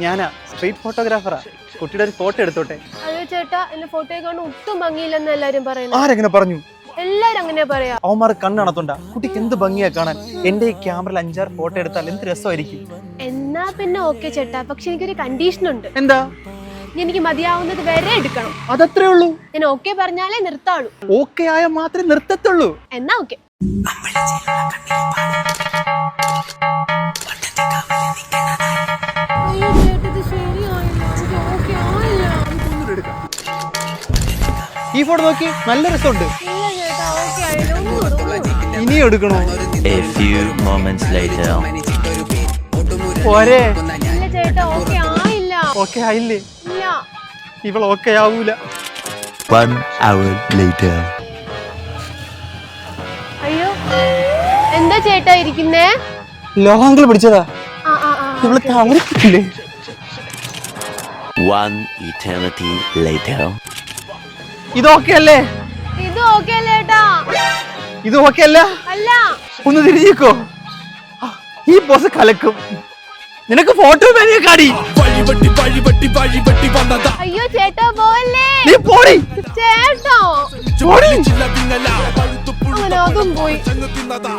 ഞാനാ സ്ട്രീറ്റ് ഫോട്ടോഗ്രാഫറാ. കുട്ടിയുടെ ഒരു ഫോട്ടോ എടുത്തോട്ടെ? അയ്യോ ചേട്ടാ, എന്റെ ഫോട്ടോ കാണാൻ ഒട്ടും ഭംഗിയില്ലെന്ന് എല്ലാരും പറയുന്നു. ആരെങ്ങനെ പറഞ്ഞു? എല്ലാരും അങ്ങനെ പറയാ. അവന്മാർ കണ്ണണത്തുണ്ടാ. കുട്ടിക്ക് എന്ത് ഭംഗിയാ കാണാൻ. എന്റെ ഈ ക്യാമറയിൽ 5-6 ഫോട്ടോ എടുത്താൽ എന്ത് രസമായിരിക്കും. എന്നാ പിന്നെ ഓക്കെ ചേട്ടാ, പക്ഷെ എനിക്കൊരു കണ്ടീഷൻ ഉണ്ട്. എന്താ? എനിക്ക് മതിയാവുന്നത് വരെ എടുക്കണം. അതത്രേ ഉള്ളൂ? ഞാൻ ഓക്കെ പറഞ്ഞാലേ നിർത്താളൂ. ഓക്കെ ആയ മാത്രമേ നിർത്തത്തുള്ളൂ. എന്നാ ഓക്കെ. ഈ ഫോട്ടോ നോക്കി, നല്ല രസമുണ്ട്. ഇനി എടുക്കണോ? A few moments later. പോരെ? ഇല്ല ചേട്ടാ, ഓക്കെ ആയില്ല. ഓക്കെ ആയില്ലേ? ഇല്ല. ഇവൾ ഓക്കെ ആവൂല. 1 hour later. അയ്യോ, എന്താ ചേട്ടാ ഇരിക്കുന്നേ? ലോഹാങ്കിൾ പിടിച്ചതാ. ഇവള് തവറിക്കില്ലേ? 1 eternity later. ഇത് ഓക്കെ അല്ലേ? ഇത് ഓക്കെ അല്ലേ ചേട്ടാ? ഇത് ഓക്കെ അല്ല? അല്ല. ഒന്ന് തിരിഞ്ഞേക്കോ. ഈ പോസ് കലക്കും. നിനക്ക് ഫോട്ടോ കാടി. അയ്യോ ചേട്ടാ പോവല്ലേ? നീ പോടി ചേട്ടാ. പോടി. അങ്ങനെ അതും പോയി.